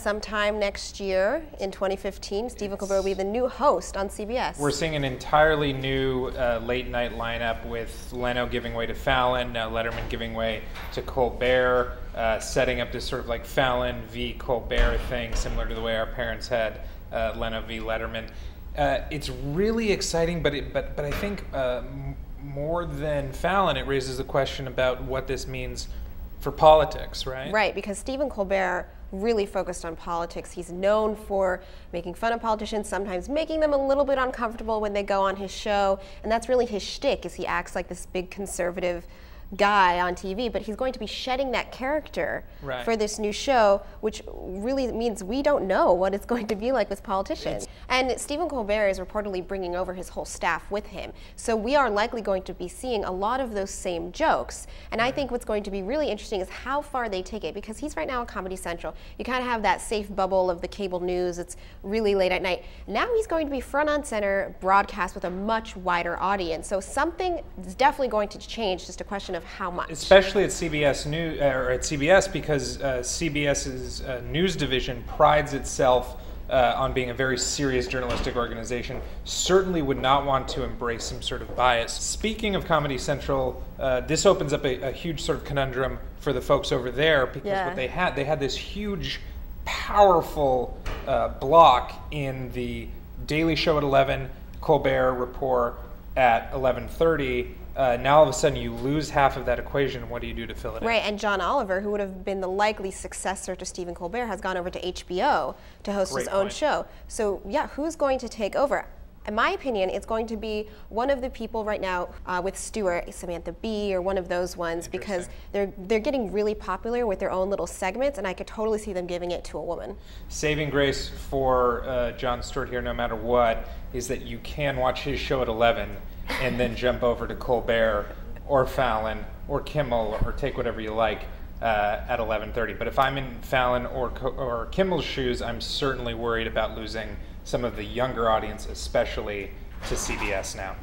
sometime next year in 2015, Stephen Colbert will be the new host on CBS. We're seeing an entirely new late night lineup with Leno giving way to Fallon, now Letterman giving way to Colbert, setting up this sort of like Fallon v. Colbert thing, similar to the way our parents had Leno v. Letterman. It's really exciting, but I think more than Fallon, it raises the question about what this means for politics, right? Right, because Stephen Colbert really focused on politics. He's known for making fun of politicians, sometimes making them a little bit uncomfortable when they go on his show, and that's really his shtick, is he acts like this big conservative guy on TV, but he's going to be shedding that character for this new show, which really means we don't know what it's going to be like with politicians. And Stephen Colbert is reportedly bringing over his whole staff with him. So we are likely going to be seeing a lot of those same jokes. And I think what's going to be really interesting is how far they take it, because he's right now on Comedy Central. You kind of have that safe bubble of the cable news. It's really late at night. Now he's going to be front on center, broadcast with a much wider audience. So something is definitely going to change, just a question of how much. Especially at CBS News, or at CBS, because CBS's news division prides itself on being a very serious journalistic organization. Certainly would not want to embrace some sort of bias. Speaking of Comedy Central, this opens up a huge sort of conundrum for the folks over there, because what they had this huge, powerful block in the Daily Show at 11, Colbert Report at 11:30. Now all of a sudden you lose half of that equation. What do you do to fill it in? Right, and John Oliver, who would have been the likely successor to Stephen Colbert, has gone over to HBO to host his own show. So yeah, who's going to take over? In my opinion, it's going to be one of the people right now with Stewart, Samantha Bee, or one of those ones, because they're getting really popular with their own little segments, and I could totally see them giving it to a woman. Saving grace for Jon Stewart here, no matter what, is that you can watch his show at 11 and then jump over to Colbert or Fallon or Kimmel, or take whatever you like at 11:30. But if I'm in Fallon or Kimmel's shoes, I'm certainly worried about losing some of the younger audience, especially to CBS now.